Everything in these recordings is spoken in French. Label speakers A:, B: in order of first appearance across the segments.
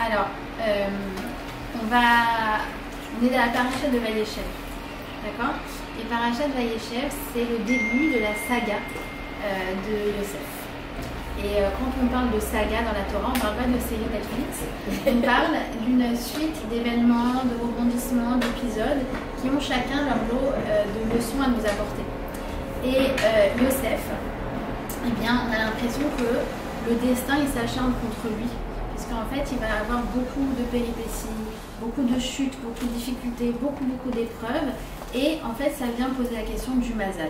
A: Alors, on est dans la paracha de Vayeshev, d'accord? Et paracha de Vayeshev, c'est le début de la saga de Yosef. Et quand on parle de saga dans la Torah, on ne parle pas de série Netflix, on parle d'une suite d'événements, de rebondissements, d'épisodes qui ont chacun leur lot de leçons à nous apporter. Et Yosef, eh bien, on a l'impression que le destin il s'acharne contre lui, puisqu'en fait il va avoir beaucoup de péripéties, beaucoup de chutes, beaucoup de difficultés, beaucoup d'épreuves, et en fait ça vient poser la question du mazal.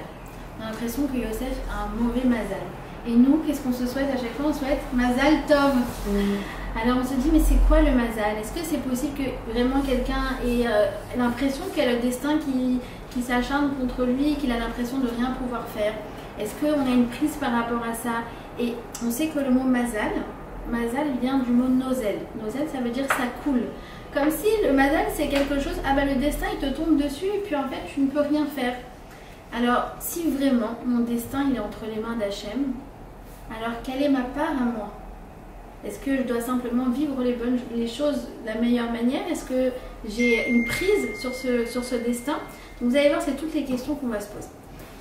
A: On a l'impression que Yosef a un mauvais mazal. Et nous, qu'est-ce qu'on se souhaite à chaque fois? On souhaite Mazal Tov. Alors on se dit, mais c'est quoi le Mazal? Est-ce que c'est possible que vraiment quelqu'un ait l'impression qu'il y a le destin qui s'acharne contre lui, qu'il a l'impression de rien pouvoir faire? Est-ce qu'on a une prise par rapport à ça? Et on sait que le mot Mazal vient du mot Nozel. Nozel, ça veut dire ça coule. Comme si le Mazal, c'est quelque chose, ah ben le destin, il te tombe dessus et puis en fait, tu ne peux rien faire. Alors, si vraiment mon destin, il est entre les mains d'Hachem, alors, quelle est ma part à moi? Est-ce que je dois simplement vivre les choses de la meilleure manière? Est-ce que j'ai une prise sur ce destin? Donc, vous allez voir, c'est toutes les questions qu'on va se poser.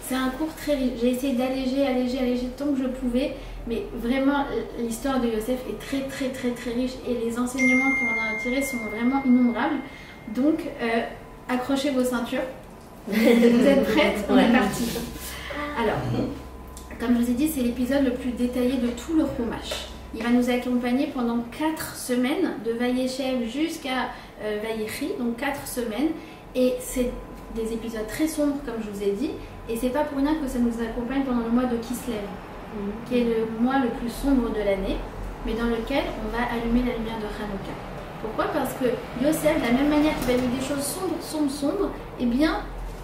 A: C'est un cours très riche. J'ai essayé d'alléger tant que je pouvais, mais vraiment, l'histoire de Yosef est très riche et les enseignements qu'on en a tirés sont vraiment innombrables. Donc, accrochez vos ceintures. Vous êtes prêtes? On est parti. Alors, comme je vous ai dit, c'est l'épisode le plus détaillé de tout le Chumash. Il va nous accompagner pendant 4 semaines, de Vayeshev jusqu'à Vayechi, donc 4 semaines. Et c'est des épisodes très sombres, comme je vous ai dit. Et c'est pas pour rien que ça nous accompagne pendant le mois de Kislev, qui est le mois le plus sombre de l'année, mais dans lequel on va allumer la lumière de Hanouka. Pourquoi? Parce que Yosef, de la même manière qu'il va vivre des choses sombres, eh bien,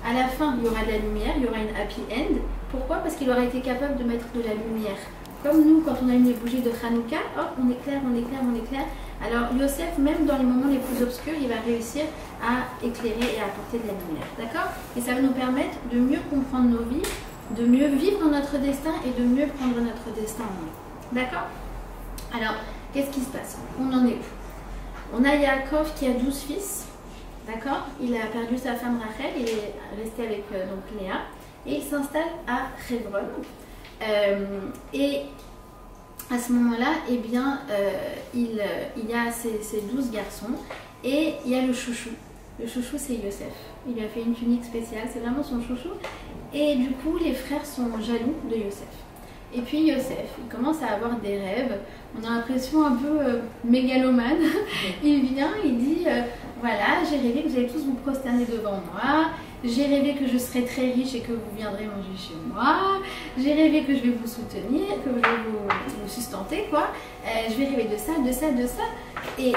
A: à la fin, il y aura de la lumière, il y aura une happy end. Pourquoi? Parce qu'il aura été capable de mettre de la lumière. Comme nous, quand on allume les bougies de Hanouka, hop, on éclaire. Alors Yosef, même dans les moments les plus obscurs, il va réussir à éclairer et à apporter de la lumière. D'accord? Et ça va nous permettre de mieux comprendre nos vies, de mieux vivre notre destin et de mieux prendre notre destin en main. D'accord? Alors, qu'est-ce qui se passe? On en est où? On a Yaakov qui a 12 fils. D'accord? Il a perdu sa femme Rachel, il est resté avec donc Léa. Et il s'installe à Hebron. Et à ce moment-là, eh bien, il y a ses 12 garçons et il y a le chouchou. Le chouchou, c'est Yosef. Il lui a fait une tunique spéciale, c'est vraiment son chouchou. Et du coup, les frères sont jaloux de Yosef. Et puis Yosef, il commence à avoir des rêves. On a l'impression un peu mégalomane. Il vient, il dit, voilà, j'ai rêvé que vous allez tous vous prosterner devant moi. J'ai rêvé que je serai très riche et que vous viendrez manger chez moi. J'ai rêvé que je vais vous soutenir, que je vais vous sustenter, quoi. Je vais rêver de ça. Et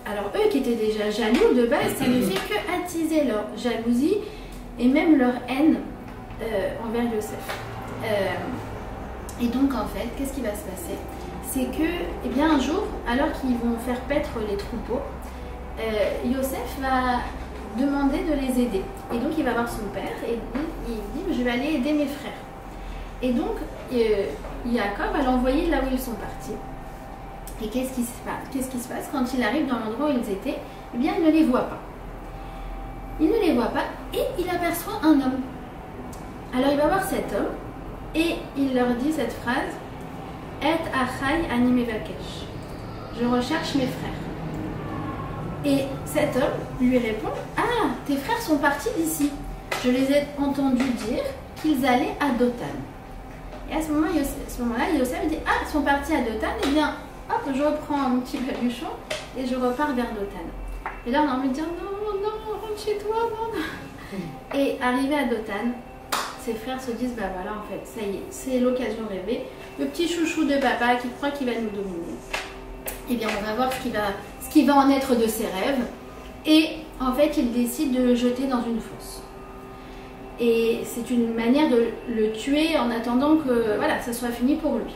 A: alors eux qui étaient déjà jaloux de base, ça ne fait que attiser leur jalousie et même leur haine envers Yosef. Et donc en fait, qu'est-ce qui va se passer? C'est que, eh bien un jour, alors qu'ils vont faire paître les troupeaux, Yosef va demander de les aider. Et donc il va voir son père et il dit je vais aller aider mes frères. Et donc Yaakov va l'envoyer là où ils sont partis. Et qu'est-ce qui se passe quand il arrive dans l'endroit où ils étaient? Eh bien il ne les voit pas. Il ne les voit pas et il aperçoit un homme. Alors il va voir cet homme et il leur dit cette phrase: Et achai ani mevakesh. Je recherche mes frères. Et cet homme lui répond: ah, tes frères sont partis d'ici. Je les ai entendus dire qu'ils allaient à Dothan. Et à ce moment-là, Yosef dit: ah, ils sont partis à Dothan, et bien, hop, je reprends mon petit baluchon et je repars vers Dothan. Et là, on a envie de dire: non, rentre chez toi, non. Et arrivé à Dothan, ses frères se disent: bah voilà, en fait, ça y est, c'est l'occasion rêvée. Le petit chouchou de papa qui croit qu'il va nous dominer. Eh bien, on va voir ce qui va en être de ses rêves. Et en fait, il décide de le jeter dans une fosse. Et c'est une manière de le tuer en attendant que voilà, ça soit fini pour lui.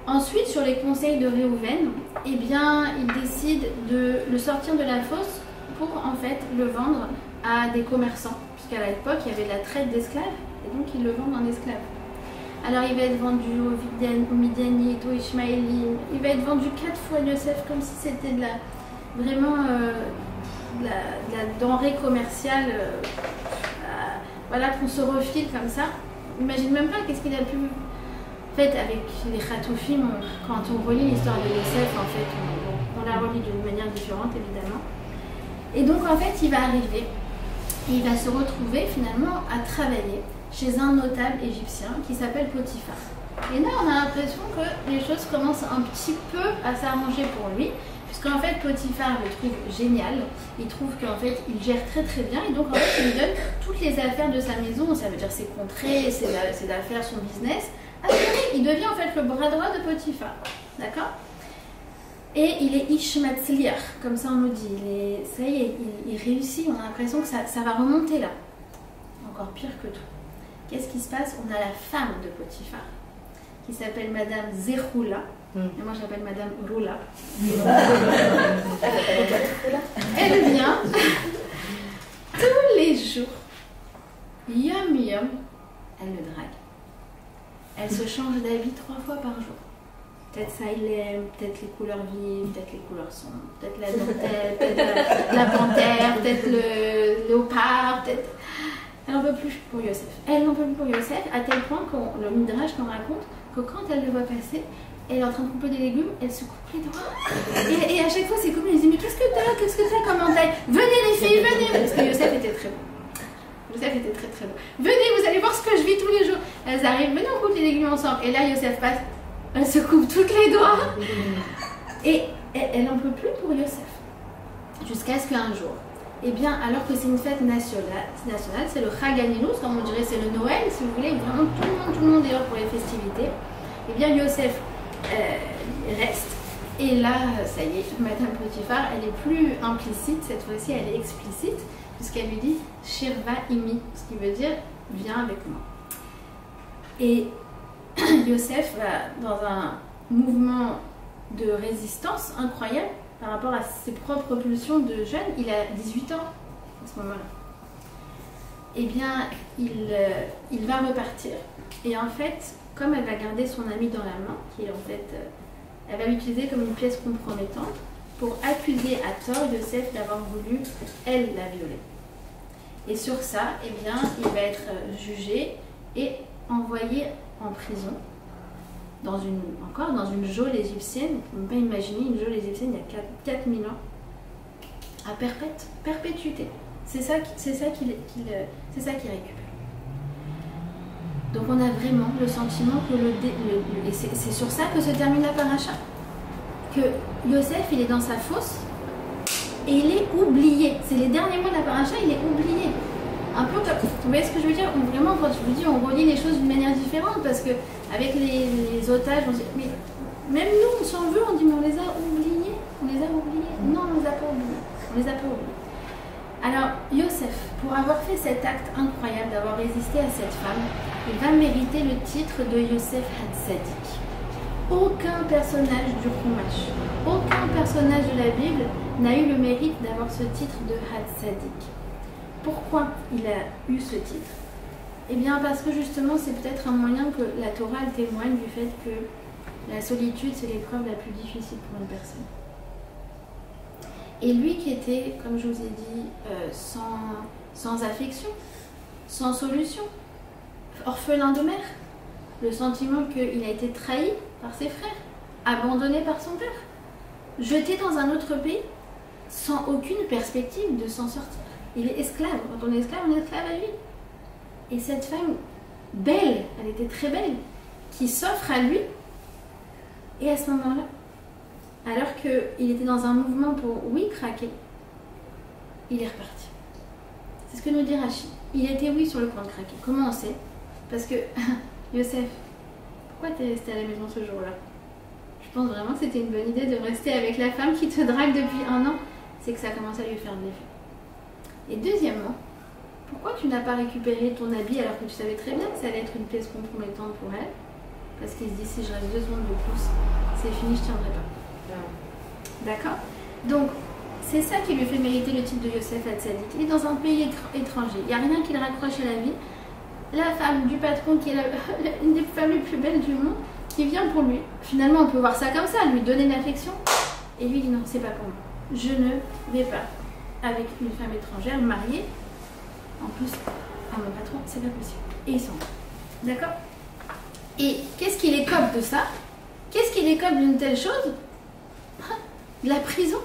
A: Ensuite, sur les conseils de Réhouven, eh bien, il décide de le sortir de la fosse pour en fait le vendre à des commerçants. Puisqu'à l'époque, il y avait de la traite d'esclaves. Et donc, ils le vendent en esclaves. Alors il va être vendu aux Midianites, aux Ishmaélites, il va être vendu 4 fois Yosef comme si c'était de vraiment de la denrée commerciale, voilà, qu'on se refile comme ça. Imagine même pas qu'est-ce qu'il a pu... En fait, avec les Khatoufim, quand on relit l'histoire de Yosef, en fait, on la relit d'une manière différente, évidemment. Et donc, en fait, il va arriver, et il va se retrouver, finalement, à travailler chez un notable égyptien qui s'appelle Potiphar. Et là, on a l'impression que les choses commencent un petit peu à s'arranger pour lui, puisqu'en fait, Potiphar le trouve génial. Il trouve qu'en fait, il gère très très bien, et donc en fait, il lui donne toutes les affaires de sa maison, ça veut dire ses contrées, ses affaires, son business. Il devient en fait le bras droit de Potiphar, d'accord? Et il est Ishmatzliach, comme ça on nous dit. Ça y est, il réussit, on a l'impression que ça va remonter là. Encore pire que tout. Qu'est-ce qui se passe? On a la femme de Potiphar, qui s'appelle Madame Zeroula. Et moi j'appelle Madame Roula. Elle vient tous les jours, yum yum, elle le drague. Elle se change d'habit 3 fois par jour. Peut-être ça il aime, peut-être les couleurs vives, peut-être les couleurs sombres, peut-être la dentelle, peut-être la panthère, peut-être le léopard, peut-être... Elle n'en peut plus pour Yosef. Elle n'en peut plus pour Yosef, à tel point que le Midrash nous raconte que quand elle le voit passer, elle est en train de couper des légumes, elle se coupe les doigts. Et à chaque fois, ses copines lui disent: mais qu'est-ce que t'as comme entaille? Venez les filles, venez. Parce que Yosef était très beau. Yosef était très très beau. Venez, vous allez voir ce que je vis tous les jours. Elles arrivent, venez, on coupe les légumes ensemble. Et là, Yosef passe, elle se coupe toutes les doigts. Et elle n'en peut plus pour Yosef. Jusqu'à ce qu'un jour, eh bien, alors que c'est une fête nationale, c'est le Chag HaNilus, comme on dirait, c'est le Noël, si vous voulez, vraiment tout le monde est là pour les festivités. Eh bien, Yosef reste. Et là, ça y est, Madame Potiphar, elle est plus implicite, cette fois-ci, elle est explicite, puisqu'elle lui dit Shirva imi, ce qui veut dire viens avec moi. Et Yosef va dans un mouvement de résistance incroyable par rapport à ses propres pulsions de jeune. Il a 18 ans à ce moment-là. Eh bien, il va repartir. Et en fait, comme elle va garder son ami dans la main, qui est en fait, elle va l'utiliser comme une pièce compromettante pour accuser à tort Yosef d'avoir voulu, elle, la violer. Et sur ça, eh bien, il va être jugé et envoyé en prison, encore dans une geôle égyptienne. On ne peut pas imaginer une geôle égyptienne il y a 4000 ans, à perpétuité. C'est ça qu'il récupère. Donc on a vraiment le sentiment que et c'est sur ça que se termine la paracha, que Yosef il est dans sa fosse et il est oublié. C'est les derniers mots de la paracha, il est oublié. Un peu comme, vous voyez ce que je veux dire? Vraiment, quand je vous dis, on relit les choses d'une manière différente, parce que avec les otages, on se dit, mais même nous, on s'en veut, on dit, mais on les a oubliés. On les a oubliés. Non, on les a pas oubliés. On les a pas oubliés. Alors, Yosef, pour avoir fait cet acte incroyable d'avoir résisté à cette femme, il va mériter le titre de Yosef Hatzadik. Aucun personnage du Chumash, aucun personnage de la Bible n'a eu le mérite d'avoir ce titre de Hatzadik. Pourquoi il a eu ce titre? Eh bien parce que justement c'est peut-être un moyen que la Torah témoigne du fait que la solitude c'est l'épreuve la plus difficile pour une personne. Et lui qui était, comme je vous ai dit, sans affection, sans solution, orphelin de mère, le sentiment qu'il a été trahi par ses frères, abandonné par son père, jeté dans un autre pays, sans aucune perspective de s'en sortir. Il est esclave. Quand on est esclave à lui. Et cette femme, belle, elle était très belle, qui s'offre à lui, et à ce moment-là, alors qu'il était dans un mouvement pour, oui, craquer, il est reparti. C'est ce que nous dit Rachi. Il était, oui, sur le point de craquer. Comment on sait? Parce que, Yosef, pourquoi t'es resté à la maison ce jour-là? Je pense vraiment que c'était une bonne idée de rester avec la femme qui te drague depuis 1 an. C'est que ça commence à lui faire de l'effet. Et deuxièmement, pourquoi tu n'as pas récupéré ton habit alors que tu savais très bien que ça allait être une pièce compromettante pour elle? Parce qu'il se dit, si je reste 2 secondes de plus, c'est fini, je ne tiendrai pas. D'accord? Donc, c'est ça qui lui fait mériter le titre de Yosef Hatzadik. Il est dans un pays étranger, il n'y a rien qui le raccroche à la vie. La femme du patron, qui est une des femmes les plus belles du monde, qui vient pour lui. Finalement, on peut voir ça comme ça, lui donner de l'affection. Et lui dit non, c'est pas pour moi. je ne vais pas avec une femme étrangère mariée, en plus à mon patron, c'est pas possible. Et ils s'en vont. D'accord? Et qu'est-ce qui les cope de ça? Qu'est-ce qui les cope d'une telle chose? De la prison.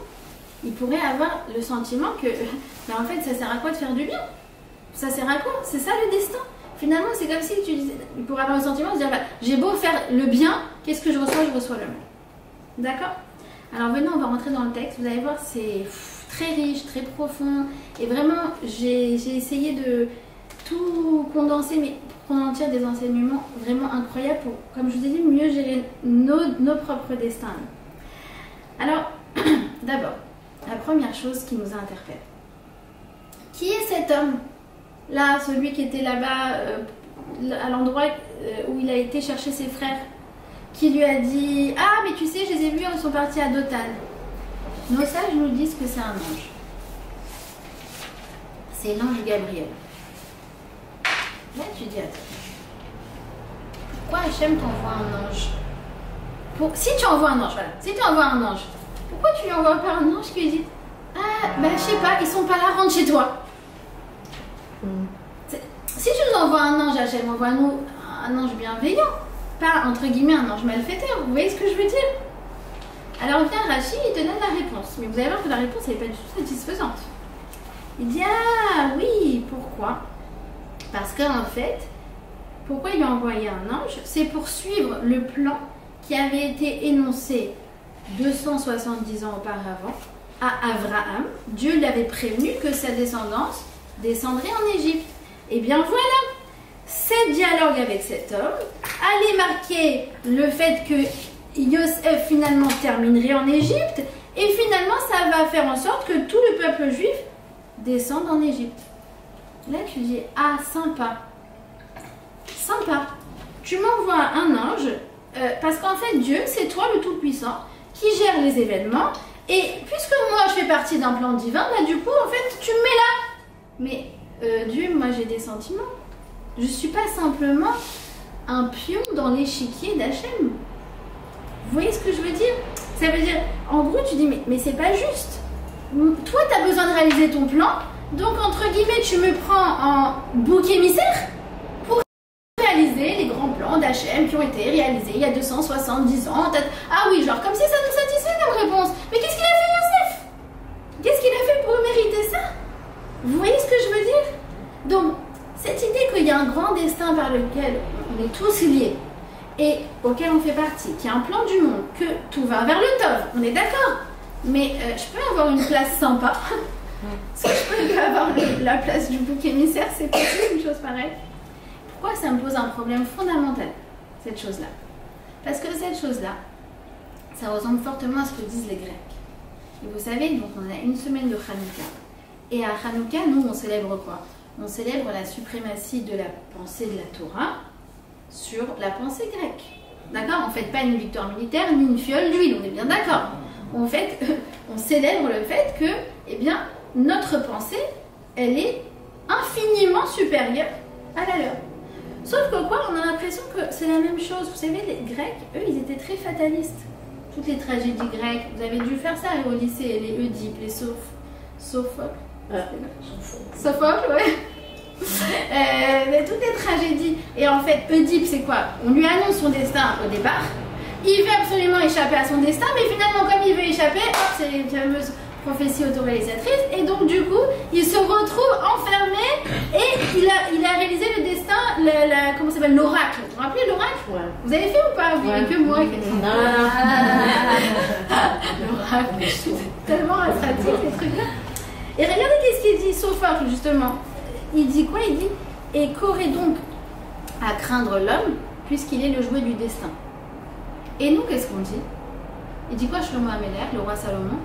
A: Ils pourraient avoir le sentiment que, ben en fait, ça sert à quoi de faire du bien? Ça sert à quoi? C'est ça le destin. Finalement, c'est comme si tu disais, ils pourraient avoir le sentiment de se dire, bah, j'ai beau faire le bien, qu'est-ce que je reçois? Je reçois le mal. D'accord? Alors venez, on va rentrer dans le texte. Vous allez voir, c'est très riche, très profond. Et vraiment, j'ai essayé de tout condenser, mais pour qu'on en tire des enseignements vraiment incroyables pour, comme je vous ai dit, mieux gérer nos propres destins. Alors, d'abord, la première chose qui nous interpelle. Qui est cet homme? Là, celui qui était là-bas, à l'endroit où il a été chercher ses frères, qui lui a dit « Ah, mais tu sais, je les ai vus, ils sont partis à Dothan. » Nos sages nous disent que c'est un ange. C'est l'ange Gabriel. Là, tu dis « Attends, pourquoi Hachem t'envoie un ange? Si tu envoies un ange, voilà, si tu envoies un ange, pourquoi tu lui envoies pas un ange qui lui dit « Ah, ben je sais pas, ils sont pas là, rentre chez toi. » Si tu nous envoies un ange, Hachem, envoie-nous un ange bienveillant, pas entre guillemets un ange malfaiteur. Vous voyez ce que je veux dire? Alors vient Rachid, il te donne la réponse, mais vous allez voir que la réponse n'est pas du tout satisfaisante. Il dit ah oui, pourquoi? Parce qu'en fait, pourquoi il lui a envoyé un ange? C'est pour suivre le plan qui avait été énoncé 270 ans auparavant à Abraham. Dieu l'avait prévenu que sa descendance descendrait en Égypte. Et bien voilà, ce dialogue avec cet homme allait marquer le fait que Yosef finalement terminerait en Égypte, et finalement ça va faire en sorte que tout le peuple juif descende en Égypte. Là tu dis ah sympa, sympa, tu m'envoies un ange parce qu'en fait Dieu c'est toi le Tout-Puissant qui gère les événements, et puisque moi je fais partie d'un plan divin, bah du coup en fait tu me mets là. Mais Dieu, moi j'ai des sentiments. Je ne suis pas simplement un pion dans l'échiquier d'Hachem. Vous voyez ce que je veux dire? Ça veut dire, en gros, tu dis, mais c'est pas juste. Toi, tu as besoin de réaliser ton plan, donc entre guillemets, tu me prends en bouc émissaire pour réaliser les grands plans d'Hachem qui ont été réalisés il y a 270 ans. Ah oui, genre comme si ça nous satisfait comme réponse. Mais qu'est-ce qu'il a fait, Yosef? Qu'est-ce qu'il a fait pour mériter ça? Vous voyez ce que je veux dire? Donc, cette idée qu'il y a un grand destin par lequel on est tous liés et auquel on fait partie, qu'il y a un plan du monde, que tout va vers le top, on est d'accord. Mais je peux avoir une place sympa. Est-ce que je peux avoir la place du bouc émissaire? C'est possible une chose pareille? Pourquoi ça me pose un problème fondamental, cette chose-là? Parce que cette chose-là, ça ressemble fortement à ce que disent les Grecs. Et vous savez, donc on a une semaine de Hanouka. Et à Hanouka, nous, on célèbre quoi? On célèbre la suprématie de la pensée de la Torah sur la pensée grecque. D'accord? On ne fait pas une victoire militaire ni une fiole d'huile, on est bien d'accord. En fait, on célèbre le fait que, eh bien, notre pensée, elle est infiniment supérieure à la leur. Sauf que quoi, on a l'impression que c'est la même chose. Vous savez, les Grecs, eux, ils étaient très fatalistes. Toutes les tragédies grecques, vous avez dû faire ça au lycée, les Oedipe, les Sophocle. Sophocle, ouais. Toutes les tragédies. Et en fait, Oedipe, c'est quoi? On lui annonce son destin au départ. Il veut absolument échapper à son destin, mais finalement, comme il veut échapper, c'est les fameuses prophéties autoréalisatrices. Et donc, du coup, il se retrouve enfermé et il a réalisé le destin, comment ça s'appelle? L'oracle. Vous vous rappelez l'oracle? Ouais. Vous avez fait ou pas? Vous n'avez que moi qui ai fait. L'oracle. C'est tellement pratique, ces trucs-là. Et regardez qu'est-ce qu'il dit, Sophocle, justement. Il dit quoi? Il dit « Et qu'aurait donc à craindre l'homme, puisqu'il est le jouet du destin ?» Et nous, qu'est-ce qu'on dit? Il dit quoi, Shlomo Améler, le roi Salomon?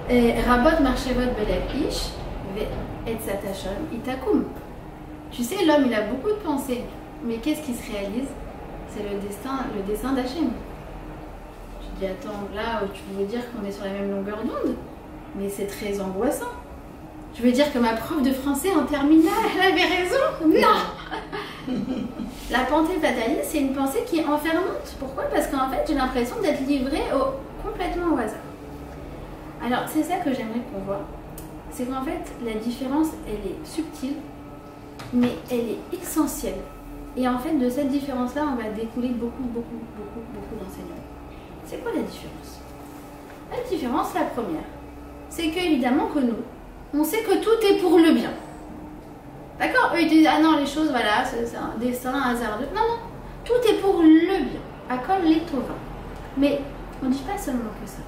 A: Rabot marchevot belek ish, ve etzatashon itakum. Tu sais, l'homme, il a beaucoup de pensées, mais qu'est-ce qui se réalise? C'est le destin d'Hachem. Tu dis, attends, là, tu veux dire qu'on est sur la même longueur d'onde? Mais c'est très angoissant. Je veux dire que ma prof de français en terminale, elle avait raison? Non. La pensée fataliste, c'est une pensée qui est enfermante. Pourquoi? Parce qu'en fait, j'ai l'impression d'être livrée complètement au hasard. Alors, c'est ça que j'aimerais qu'on voit. C'est qu'en fait, la différence, elle est subtile, mais elle est essentielle. Et en fait, de cette différence-là, on va découler beaucoup d'enseignements. C'est quoi la différence? La différence, la première, c'est qu'évidemment que nous, on sait que tout est pour le bien. D'accord? Eux, ils disent, ah non, les choses, voilà, c'est un destin, un hasard. Non, non, tout est pour le bien. Akol les tova. Mais on ne dit pas seulement que ça.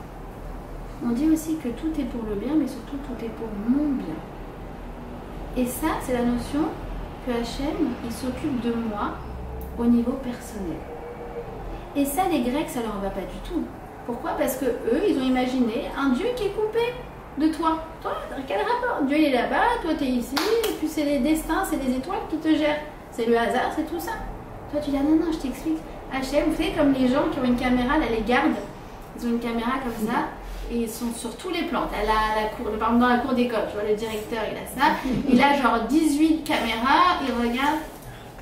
A: On dit aussi que tout est pour le bien, mais surtout tout est pour mon bien. Et ça, c'est la notion que Hachem, il s'occupe de moi au niveau personnel. Et ça, les Grecs, ça leur va pas du tout. Pourquoi? Parce que eux, ils ont imaginé un Dieu qui est coupé de toi. Toi, quel rapport? Dieu, il est là-bas, toi, tu es ici, et puis c'est les destins, c'est les étoiles qui te gèrent. C'est le hasard, c'est tout ça. Toi, tu dis, ah non, non, je t'explique. Hachem, vous savez, comme les gens qui ont une caméra, là, les gardes, ils ont une caméra comme ça, et ils sont sur tous les plans. Elle a la cour, par exemple, dans la cour d'école, je vois le directeur, il a ça. Il a genre 18 caméras, il regarde.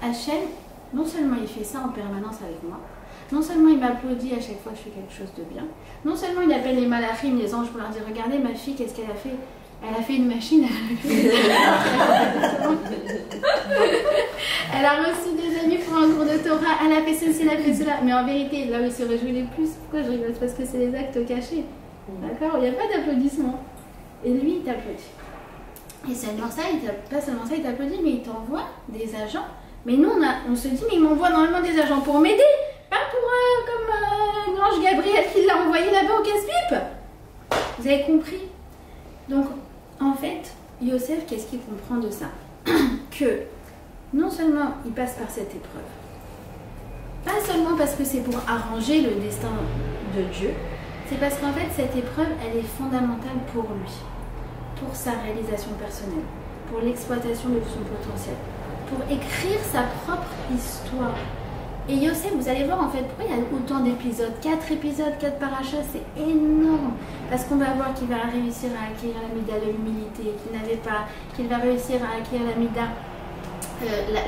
A: Hachem, non seulement il fait ça en permanence avec moi, non seulement il m'applaudit à chaque fois que je fais quelque chose de bien, non seulement il appelle les malachim, les anges, pour leur dire, regardez ma fille, qu'est-ce qu'elle a fait? Elle a fait une machine. Elle a reçu des amis pour un cours de Torah. Elle a fait ceci, elle a fait cela. Mais en vérité, là où il se réjouit le plus, pourquoi je rigole? Parce que c'est les actes cachés. D'accord? Il n'y a pas d'applaudissement. Et lui, il t'applaudit. Et seulement ça, pas seulement ça, il t'applaudit, mais il t'envoie des agents. Mais nous, on se dit, mais il m'envoie normalement des agents pour m'aider. Pas pour, comme l'ange Gabriel qui l'a envoyé là-bas au casse-pipe. Vous avez compris? Donc, en fait, Yosef, qu'est-ce qu'il comprend de ça? Que non seulement il passe par cette épreuve, pas seulement parce que c'est pour arranger le destin de Dieu, c'est parce qu'en fait, cette épreuve, elle est fondamentale pour lui, pour sa réalisation personnelle, pour l'exploitation de son potentiel, pour écrire sa propre histoire. Et Yosef, vous allez voir en fait, pourquoi il y a autant d'épisodes? 4 épisodes, 4 parachas, c'est énorme. Parce qu'on va voir qu'il va réussir à acquérir la mida de l'humilité, qu'il n'avait pas, qu'il va réussir à acquérir la mida,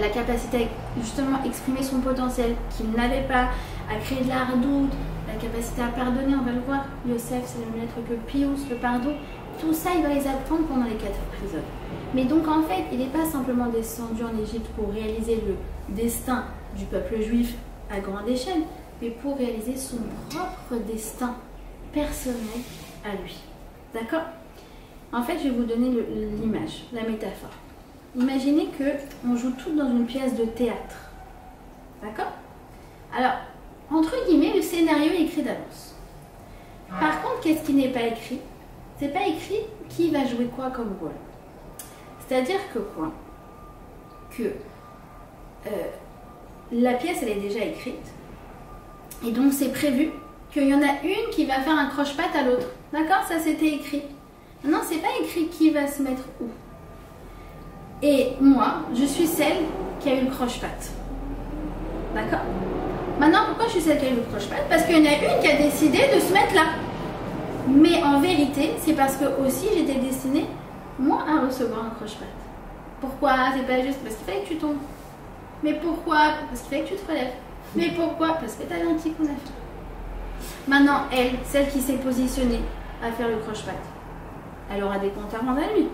A: la capacité à justement exprimer son potentiel, qu'il n'avait pas, à créer de la hardoute, la capacité à pardonner, on va le voir. Yosef, c'est le même lettre que Pius, le pardon. Tout ça, il va les apprendre pendant les 4 épisodes. Mais donc en fait, il n'est pas simplement descendu en Égypte pour réaliser le destin du peuple juif à grande échelle, mais pour réaliser son propre destin personnel à lui. D'accord? En fait, je vais vous donner l'image, la métaphore. Imaginez qu'on joue toutes dans une pièce de théâtre. D'accord? Alors, entre guillemets, le scénario est écrit d'avance. Par contre, qu'est-ce qui n'est pas écrit? C'est pas écrit qui va jouer quoi comme rôle. C'est-à-dire que quoi? Que la pièce, elle est déjà écrite. Et donc, c'est prévu qu'il y en a une qui va faire un croche-patte à l'autre. D'accord? Ça, c'était écrit. Maintenant, c'est pas écrit qui va se mettre où. Et moi, je suis celle qui a eu le croche-patte. D'accord? Maintenant, pourquoi je suis celle qui a eu le croche-patte? Parce qu'il y en a une qui a décidé de se mettre là. Mais en vérité, c'est parce que aussi j'étais destinée, moi, à recevoir un croche-patte. Pourquoi? C'est pas juste parce qu'il fallait que tu tombes. Mais pourquoi? Parce qu'il fallait que tu te relèves. Mais pourquoi? Parce que tu as un petit coup d'affaire. Maintenant, elle, celle qui s'est positionnée à faire le croche-patte, elle aura des comptes à rendre à lui.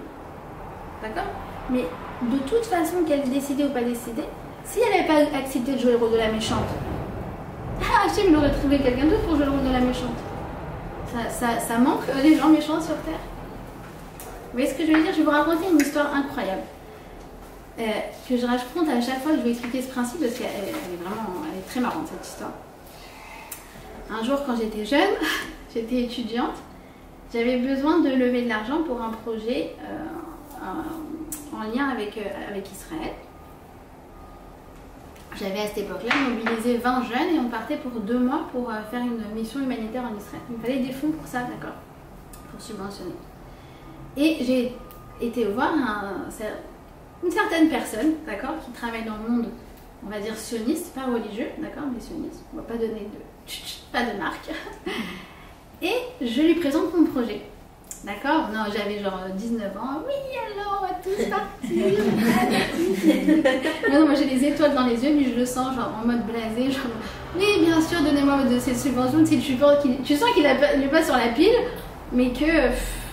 A: D'accord? Mais de toute façon, qu'elle décidait ou pas décidée, si elle n'avait pas accepté de jouer le rôle de la méchante, Hachem il aurait trouvé quelqu'un d'autre pour jouer le rôle de la méchante. Ça manque les gens méchants sur Terre. Vous voyez ce que je veux dire? Je vais vous raconter une histoire incroyable. Que je raconte à chaque fois que je vais expliquer ce principe parce qu'elle est très marrante cette histoire. Un jour quand j'étais jeune, j'étais étudiante, j'avais besoin de lever de l'argent pour un projet en lien avec Israël. J'avais à cette époque-là mobilisé 20 jeunes et on partait pour 2 mois pour faire une mission humanitaire en Israël. Il me fallait des fonds pour ça, d'accord, pour subventionner. Et j'ai été voir une certaine personne, d'accord, qui travaille dans le monde, on va dire sioniste, pas religieux, d'accord, mais sioniste. On va pas donner pas de marque. Et je lui présente mon projet. D'accord? Non, j'avais genre 19 ans. Oui, alors, on va tous partir. Non, moi j'ai les étoiles dans les yeux, mais je le sens genre en mode blasé. Genre, oui, bien sûr, donnez-moi de ces subventions. Si tu sens qu'il n'est pas sur la pile, mais que,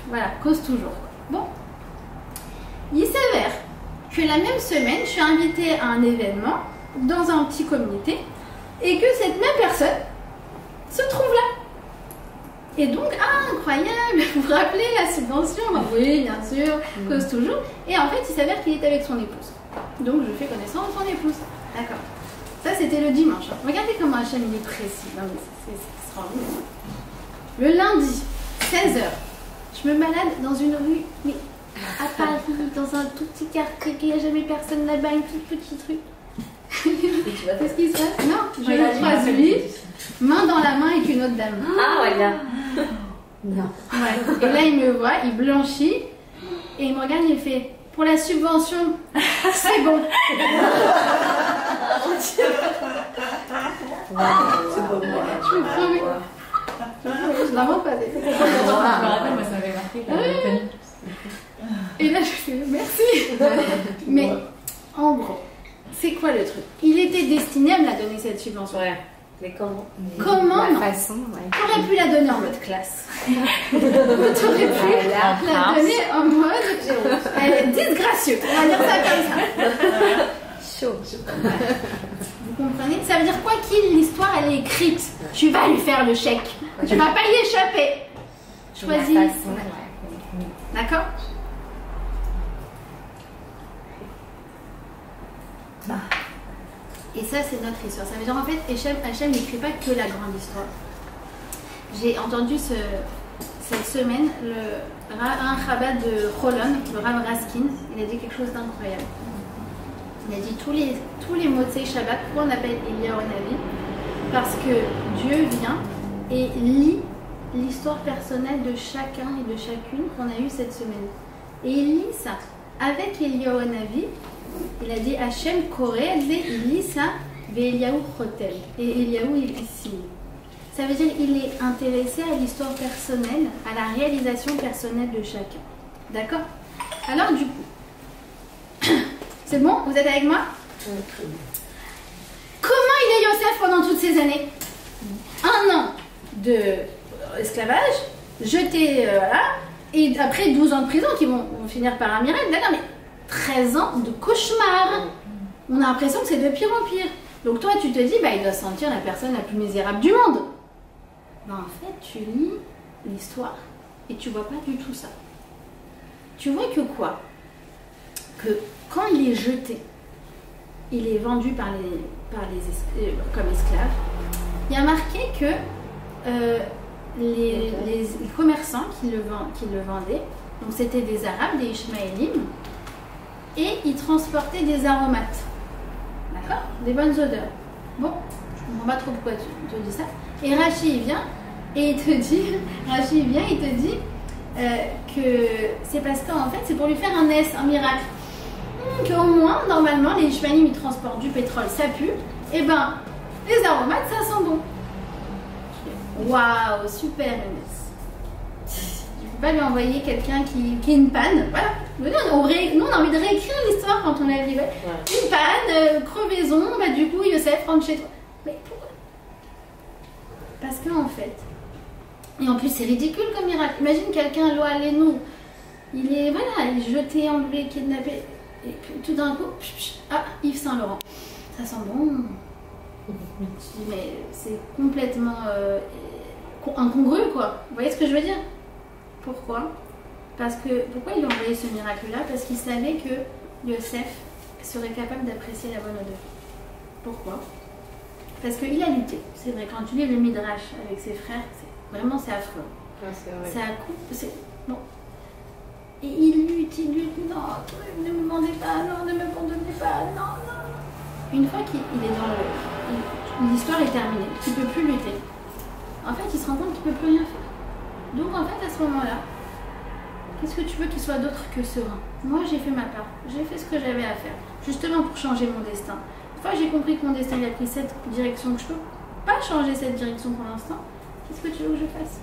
A: voilà, cause toujours. Bon, il s'avère que la même semaine, je suis invitée à un événement dans un petit comité et que cette même personne se trouve là. Et donc, incroyable, vous vous rappelez la subvention? Oui, bien sûr, cause toujours. Et en fait, il s'avère qu'il est avec son épouse. Donc, je fais connaissance de son épouse. D'accord. Ça, c'était le dimanche. Regardez comment Hachem il est précis. Non, mais c'est extraordinaire. Le lundi, 16h, je me balade dans une rue, mais à Paris, dans un tout petit quartier, qu'il n'y a jamais personne là-bas, une toute petite rue. Qu'est-ce qui se passe? Non, je le croise lui, main dans la main avec une autre dame.
B: Ah, voilà.
A: Non. Ouais. Et là, il me voit, il blanchit, et il me regarde, il fait pour la subvention, c'est bon. Je me promets. Je n'invente pas.
C: Je me rappelle, moi ça m'avait marqué.
A: Et là, je fais merci. Mais en gros, c'est quoi le truc? Il était destiné à me la donner cette subvention.
B: Ouais. Mais comment?
A: Comment?
C: La façon, ouais.
A: T'aurais pu la donner en mode classe. T'aurais pu la donner en mode disgracieux. On va dire ça comme ça.
B: Chaud.
A: Vous comprenez? Ça veut dire quoi qu'il, l'histoire elle est écrite. Tu vas lui faire le chèque. Tu vas pas y échapper. Choisis. D'accord? Et ça, c'est notre histoire. Ça veut dire en fait, Hachem n'écrit pas que la grande histoire. J'ai entendu cette semaine un Chabad de Cholon, le Rav Raskin, il a dit quelque chose d'incroyable. Il a dit tous les Motzei Shabbat, pourquoi on appelle Eliyahu Hanavi? Parce que Dieu vient et lit l'histoire personnelle de chacun et de chacune qu'on a eue cette semaine. Et il lit ça. Avec Eliyahu Hanavi, il a dit Hachem Koré, il lit ça, Eliyahu Chotem. Et Eliyahu, il signe. Ça veut dire qu'il est intéressé à l'histoire personnelle, à la réalisation personnelle de chacun. D'accord? Alors du coup, c'est bon? Vous êtes avec moi? Comment il est Yosef pendant toutes ces années? 1 an d'esclavage, jeté, voilà, et après 12 ans de prison qui vont finir par un miracle. D'accord, mais 13 ans de cauchemar. On a l'impression que c'est de pire en pire. Donc toi, tu te dis, bah, il doit se sentir la personne la plus misérable du monde. Ben, en fait, tu lis l'histoire et tu vois pas du tout ça. Tu vois que quoi? Que quand il est jeté, il est vendu comme esclave. Il y a marqué que les commerçants qui le vendaient, donc c'était des Arabes, des Ishmaélim, et ils transportaient des aromates. D'accord? Des bonnes odeurs. Bon, je comprends pas trop pourquoi tu te dis ça. Et Rachi, il vient et il te dit, que c'est parce qu'en fait, c'est pour lui faire un miracle. Qu'au moins, normalement, les Ishmaélim, ils transportent du pétrole, ça pue. Et ben, les aromates, ça sent bon. Waouh, super, Inès. Je ne peux pas lui envoyer quelqu'un qui a une panne. Voilà. Nous, on a envie de réécrire l'histoire quand on est arrivé. Ouais. Une panne, crevaison, bah, du coup, Yosef rentre chez toi. Mais pourquoi? Parce qu'en fait, et en plus, c'est ridicule comme miracle. Imagine quelqu'un, Loa Lénou, il est jeté, enlevé, kidnappé, et puis tout d'un coup, Yves Saint Laurent. Ça sent bon. Mais c'est complètement incongru, quoi. Vous voyez ce que je veux dire? Pourquoi? Pourquoi il a envoyé ce miracle-là? Parce qu'il savait que Yosef serait capable d'apprécier la bonne odeur. Pourquoi? Parce qu'il a lutté. C'est vrai, quand tu lis le Midrash avec ses frères, vraiment c'est affreux.
B: Ah, c'est vrai.
A: C'est à coup. Bon. Et il lutte, non, ne me demandez pas, non, ne me pardonnez pas, non. Une fois qu'il est dans l'histoire est terminée, il ne peut plus lutter. En fait, il se rend compte qu'il ne peut plus rien faire. Donc en fait, à ce moment-là, qu'est-ce que tu veux qu'il soit d'autre que serein? Moi, j'ai fait ma part. J'ai fait ce que j'avais à faire, justement pour changer mon destin. Une fois j'ai compris que mon destin il a pris cette direction, que je ne peux pas changer cette direction pour l'instant, qu'est-ce que tu veux que je fasse?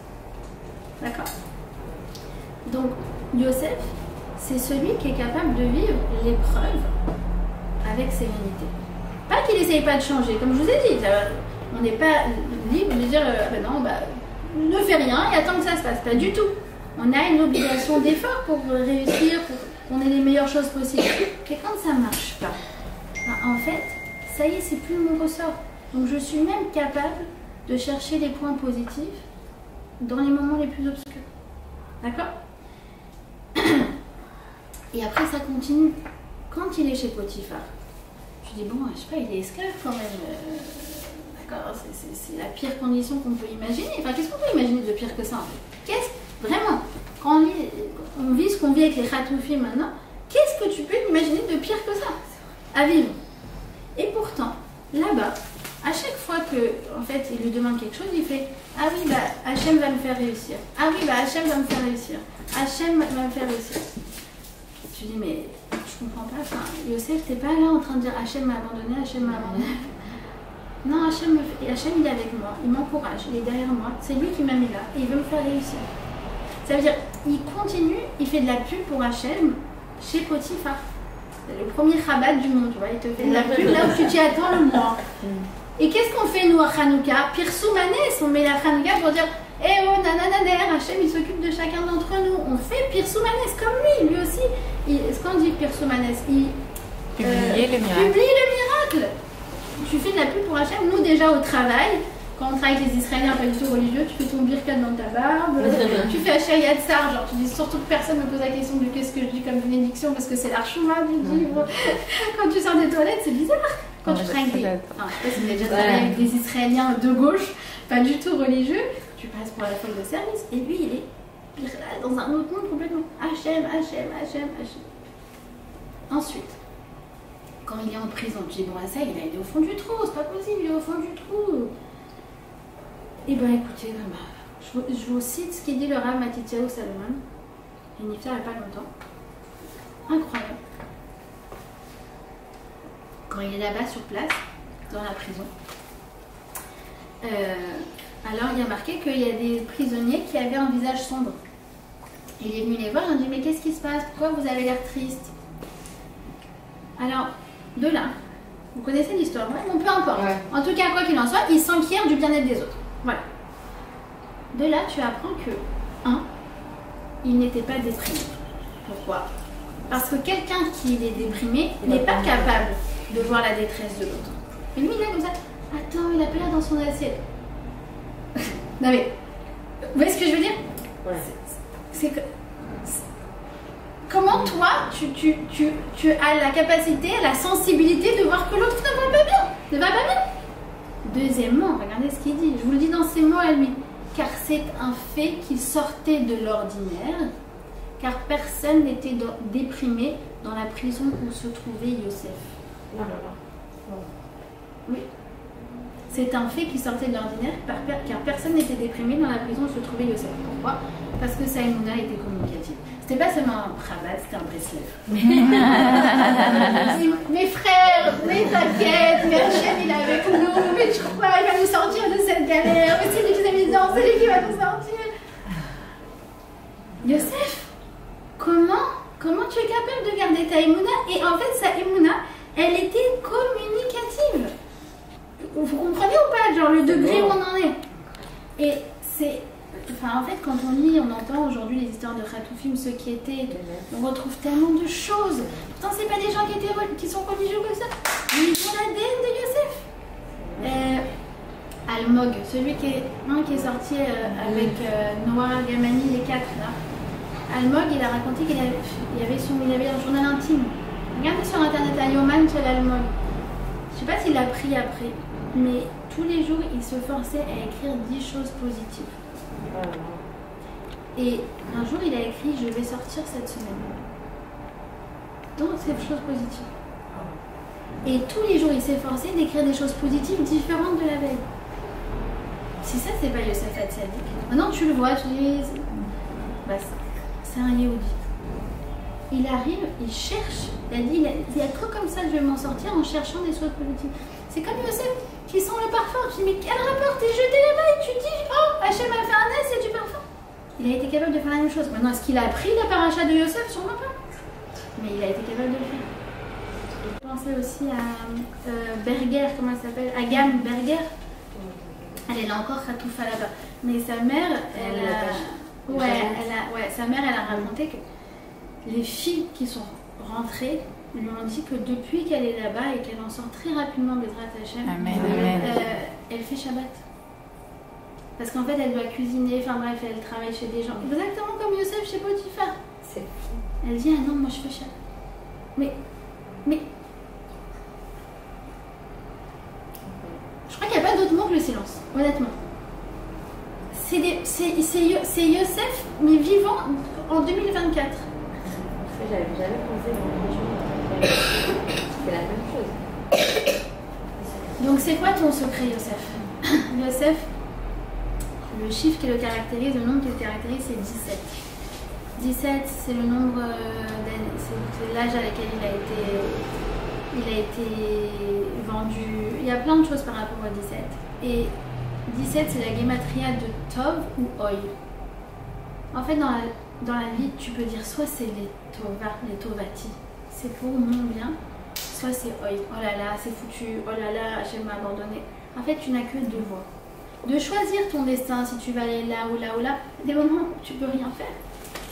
A: D'accord? Donc, Yosef, c'est celui qui est capable de vivre l'épreuve avec sérénité. Pas qu'il n'essaye pas de changer, comme je vous ai dit, on n'est pas libre de dire non, ne fais rien et attends que ça se passe. Pas du tout. On a une obligation d'effort pour réussir, pour qu'on ait les meilleures choses possibles. Et quand ça ne marche pas, ben, en fait, ça y est, c'est plus mon ressort. Donc je suis même capable de chercher les points positifs dans les moments les plus obscurs. D'accord? Et après, ça continue. Quand il est chez Potiphar, je dis, bon, je sais pas, il est esclave quand même. D'accord, c'est la pire condition qu'on peut imaginer. Enfin, qu'est-ce qu'on peut imaginer de pire que ça en fait? Vraiment, quand on vit ce qu'on vit avec les Khatoufim maintenant, qu'est-ce que tu peux imaginer de pire que ça à vivre? Et pourtant, là-bas, à chaque fois que, en fait, il lui demande quelque chose, il fait, ah oui, bah, Hachem va me faire réussir. Ah oui, bah, Hachem va me faire réussir. Hachem va me faire réussir. Tu dis, mais je comprends pas. Enfin, Yosef, t'es pas là en train de dire Hachem m'a abandonné, Hachem m'a abandonné. Non, Hachem il est avec moi, il m'encourage, il est derrière moi. C'est lui qui m'a mis là et il veut me faire réussir. Ça veut dire, il continue, il fait de la pub pour Hachem chez Potiphar. C'est le premier rabat du monde, tu vois, il te fait de la pub là où tu t'y attends le moins. Et qu'est-ce qu'on fait nous à Hanouka? Pirsou Manès, on met la Hanouka pour dire eh oh nanananer, Hachem il s'occupe de chacun d'entre nous. On fait Pirsou Manès comme lui aussi. Ce qu'on dit Pirsou Manès, il
C: publie le miracle.
A: Publie le miracle. Tu fais de la pub pour Hachem, nous déjà au travail. Quand on travaille avec les Israéliens pas du tout religieux, tu fais ton birkat dans ta barbe, tu fais Hachayat Tsar, genre tu dis surtout que personne ne me pose la question de qu'est-ce que je dis comme bénédiction parce que c'est l'archouma du livre. Quand tu sors des toilettes, c'est bizarre. Quand tu travailles avec des... Enfin, je sais pas si vous avez déjà travaillé avec des Israéliens de gauche, pas du tout religieux, tu passes pour la folle de service et lui il est dans un autre monde complètement. Hachem. Ensuite, quand il est en prison, tu dis bon, ça il est au fond du trou, c'est pas possible, il est au fond du trou. Eh bien écoutez, je vous cite ce qu'il dit le Rav Matityahu Salomon, il n'y fait pas longtemps. Incroyable. Quand il est là-bas sur place, dans la prison, alors il y a marqué qu'il y a des prisonniers qui avaient un visage sombre. Il est venu les voir, il a dit mais qu'est-ce qui se passe? Pourquoi vous avez l'air triste? Alors, de là, vous connaissez l'histoire, ouais? Bon, peu importe. Ouais. En tout cas, quoi qu'il en soit, il s'enquiert du bien-être des autres. Voilà. De là, tu apprends que, il n'était pas déprimé. Pourquoi? Parce que quelqu'un qui est déprimé n'est pas capable de voir la détresse de l'autre. Et lui, il est comme ça. Attends, il a pas l'air dans son assiette. Non mais, vous voyez ce que je veux dire? Ouais. C'est que... Comment toi, tu as la capacité, la sensibilité de voir que l'autre ne va pas bien? Deuxièmement, regardez ce qu'il dit, je vous le dis dans ses mots à lui, car c'est un fait qu'il sortait de l'ordinaire, car personne n'était déprimé dans la prison où se trouvait Yosef. Oui. C'est un fait qui sortait de l'ordinaire, car personne n'était déprimé dans la prison où se trouvait Yosef. Pourquoi? Parce que sa émouna était communicative. C'était pas seulement un Prabat, c'était un Breslev. Mes frères, mais t'inquiète, mais Hachem il est avec nous, mais tu crois, il va nous sortir de cette galère, mais c'est lui qui nous a mis dedans, c'est lui qui va nous sortir. Yosef, comment tu es capable de garder ta émouna? Et en fait, sa émouna, elle était communicative. Vous comprenez ou pas, genre le degré où on en est? Et c'est... Enfin, en fait, quand on lit, on entend aujourd'hui les histoires de Khatoufim, ceux qui étaient, on retrouve tellement de choses. Pourtant, c'est pas des gens qui sont religieux comme ça. Ils ont l'ADN de Yosef. Almog, celui qui est sorti avec Noah, Gamani, les quatre là. Almog, il a raconté qu'il avait un journal intime. Regardez sur internet un Yoman chez Almog. Je sais pas s'il l'a pris après, mais tous les jours, il se forçait à écrire 10 choses positives. Et un jour, il a écrit « Je vais sortir cette semaine ». Donc, c'est des choses positives. Et tous les jours, il s'est forcé d'écrire des choses positives différentes de la veille. Si ça, c'est pas Yosef Hatzadik. Maintenant, tu le vois, tu dis... Bah, c'est un Yehudi. Il arrive, il cherche. Il a dit, il y a que comme ça que je vais m'en sortir en cherchant des choses positives. C'est comme Yosef qui sent le parfum. Tu dis, mais quel rapport? T'es jeté là-bas et tu dis, oh, Hachem a fait un S et du parfum. Il a été capable de faire la même chose. Maintenant, est-ce qu'il a appris la paracha de Yosef? Sûrement pas. Mais il a été capable de le faire. Je pensais aussi à Berger, comment elle s'appelle? Agam Berger. Elle est là encore, Khatoufa là-bas. Mais sa mère, sa mère, elle a raconté que les filles qui sont rentrées lui ont dit que depuis qu'elle est là-bas et qu'elle en sort très rapidement de Bezrat Hashem, elle fait Shabbat. Parce qu'en fait, elle doit cuisiner, enfin bref, elle travaille chez des gens. Exactement comme Yosef chez Potiphar.
B: C'est fou.
A: Elle dit, ah non, moi je fais Shabbat. Mais... Je crois qu'il n'y a pas d'autre mot que le silence, honnêtement. C'est Yosef, mais vivant en 2024.
B: J'avais jamais pensé dans c'est la même chose.
A: Donc c'est quoi ton secret, Yosef? Yosef, le chiffre qui le caractérise, le nombre qui le caractérise, c'est 17. 17, c'est le nombre d'années, c'est l'âge à laquelle il a été vendu. Il y a plein de choses par rapport au 17. Et 17, c'est la gematria de Tov ou Oy. En fait, dans la vie, tu peux dire soit c'est les Tovati, c'est pour mon bien, soit c'est Oy. Oh là là, c'est foutu, oh là là, Hachem m'a abandonné. En fait, tu n'as que deux voies. De choisir ton destin, si tu vas aller là ou là ou là, des moments où tu peux rien faire.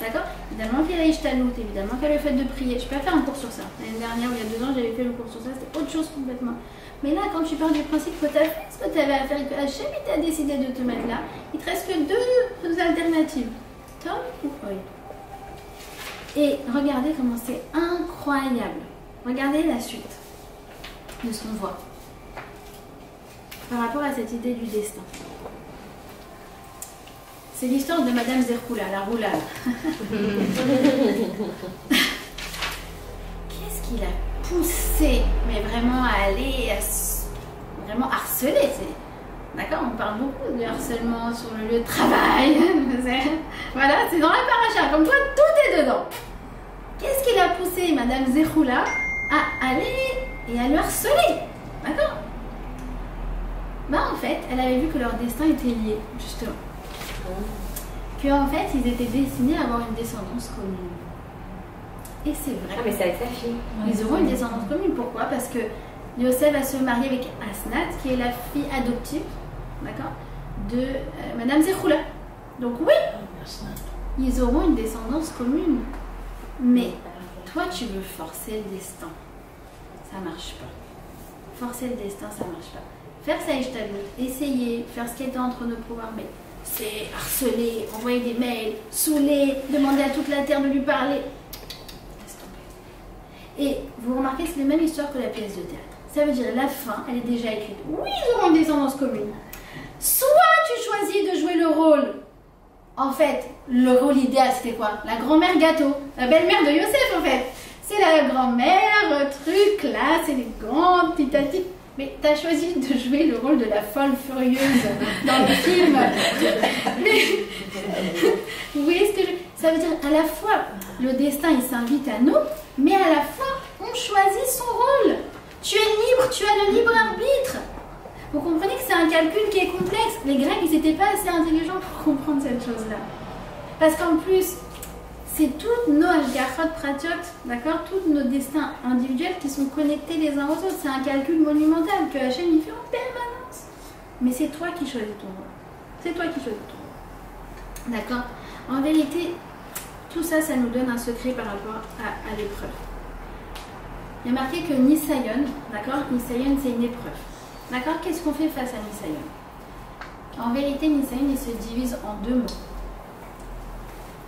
A: D'accord? Évidemment qu'il y a l'Ishtalout, évidemment qu'il y a le fait de prier. Je peux faire un cours sur ça. L'année dernière, ou il y a 2 ans, j'avais fait le cours sur ça, c'était autre chose complètement. Mais là, quand tu parles du principe que tu as fait ce que tu avais à faire et que Hachem t'a décidé de te mettre là, il te reste que deux alternatives. Tom ou Oy. Et regardez comment c'est incroyable. Regardez la suite de ce qu'on voit. Par rapport à cette idée du destin. C'est l'histoire de Madame Zerhoula, la roulade. Qu'est-ce qui l'a poussé, mais vraiment à aller, vraiment harceler. D'accord, on parle beaucoup de harcèlement sur le lieu de travail. Voilà, c'est dans la paracha. Comme toi, tout est dedans. Qu'est-ce qui l'a poussé, Madame Zerhoula, à aller et à le harceler? D'accord? En fait, elle avait vu que leur destin était lié, justement. Qu'en fait, ils étaient destinés à avoir une descendance commune. Et c'est vrai.
B: Ah, mais c'est avec sa fille.
A: Ils auront une descendance commune. Pourquoi? Parce que Yosef va se marier avec Asnat, qui est la fille adoptive, d'accord, de Madame Zerhoula. Donc oui, ils auront une descendance commune. Mais toi, tu veux forcer le destin. Ça marche pas. Forcer le destin, ça marche pas. Faire ça, essayer, faire ce qui était entre nos pouvoirs, mais c'est harceler, envoyer des mails, saouler, demander à toute la terre de lui parler. Laisse tomber. Et vous remarquez, c'est la même histoire que la pièce de théâtre. Ça veut dire la fin, elle est déjà écrite. Oui, ils auront une descendance commune. Soit tu choisis de jouer le rôle. En fait, le rôle idéal, c'était quoi? La grand-mère gâteau, la belle-mère de Yosef, en fait. C'est la grand-mère, truc, là, c'est élégante, titati. Mais tu as choisi de jouer le rôle de la folle furieuse dans le film. Mais, vous voyez ce que ça veut dire? À la fois, le destin, il s'invite à nous, mais à la fois, on choisit son rôle. Tu es libre, tu as le libre arbitre. Vous comprenez que c'est un calcul qui est complexe. Les Grecs, ils n'étaient pas assez intelligents pour comprendre cette chose-là. Parce qu'en plus, c'est toutes nos Ashgachot Pratiot, d'accord, tous nos destins individuels qui sont connectés les uns aux autres. C'est un calcul monumental que Hachem y fait en permanence. Mais c'est toi qui choisis ton rôle. C'est toi qui choisis ton rôle. D'accord? En vérité, tout ça, ça nous donne un secret par rapport à l'épreuve. Il y a marqué que Nisayon, d'accord? Nisayon, c'est une épreuve. D'accord? Qu'est-ce qu'on fait face à Nisayon? En vérité, Nisayon, il se divise en 2 mots.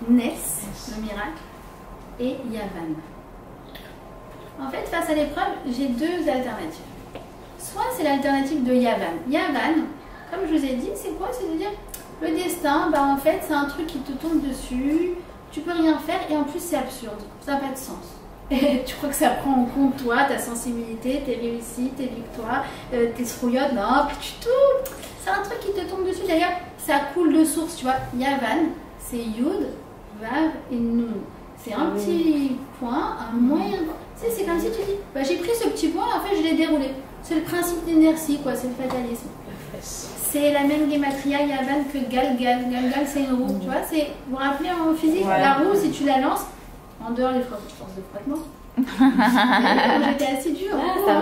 A: Nes, le miracle, et Yavan. En fait, face à l'épreuve, j'ai 2 alternatives. Soit c'est l'alternative de Yavan. Yavan, comme je vous ai dit, c'est quoi? C'est-à-dire, le destin, en fait, c'est un truc qui te tombe dessus, tu peux rien faire, et en plus, c'est absurde. Ça n'a pas de sens. Et tu crois que ça prend en compte toi, ta sensibilité, tes réussites, tes victoires, tes srouillottes? Non, pas du tout. C'est un truc qui te tombe dessus. D'ailleurs, ça coule de source, tu vois. Yavan, c'est Yud, Vav et Nun. C'est un petit point, un moyen. Tu sais, c'est comme si tu dis, j'ai pris ce petit point, en fait, je l'ai déroulé. C'est le principe d'inertie, quoi. C'est le fatalisme. C'est la même gematria Yavan que Galgal. Galgal, c'est une roue, tu vois. Vous vous rappelez en physique, la roue, si tu la lances, en dehors les forces de frottement. J'étais assez dure.
B: Ça va.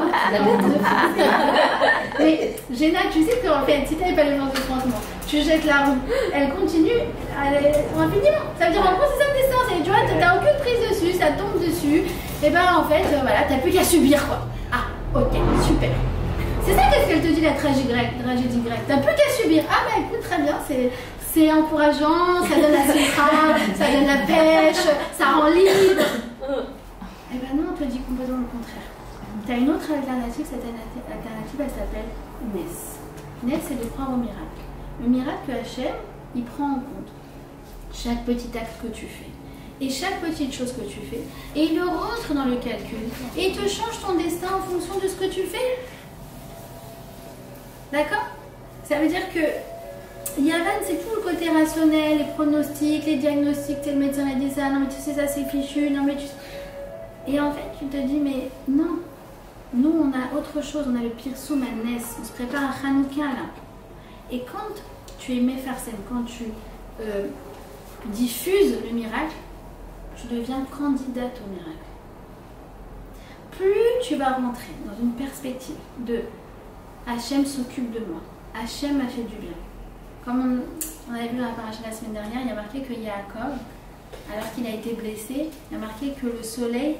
A: Mais Géna, tu sais qu'en fait, si tu n'avais pas les forces de frottement, tu jettes la roue. Elle continue infiniment. Ça veut dire en gros c'est ça le destin. Tu vois, t'as aucune prise dessus, ça tombe dessus. Et ben en fait, voilà, t'as plus qu'à subir quoi. Ah, ok, super. C'est ça qu'est-ce qu'elle te dit la tragédie grecque. T'as plus qu'à subir. Ah bah écoute, très bien, c'est encourageant, ça donne la simra, ça donne la pêche, ça rend libre. Et ben non, on te dit complètement le contraire. Tu as une autre alternative, cette alternative elle s'appelle Nes. Nes, c'est de croire au miracle. Le miracle Hachem, il prend en compte chaque petit acte que tu fais et chaque petite chose que tu fais et il le rentre dans le calcul et il te change ton destin en fonction de ce que tu fais. D'accord? Ça veut dire que Yavan, c'est tout le côté rationnel, les pronostics, les diagnostics, le médecin a dit ça, non mais tu sais ça c'est fichu, non mais tu... Et en fait tu te dis mais non, nous on a autre chose, on a le Pirsum à Nes, on se prépare à Hanouka là. Et quand tu es Mefarsen, quand tu diffuses le miracle, tu deviens candidate au miracle. Plus tu vas rentrer dans une perspective de Hachem s'occupe de moi, Hachem m'a fait du bien. Comme on avait vu dans la paracha la semaine dernière, il y a marqué que Yaakov, alors qu'il a été blessé, il y a marqué que le soleil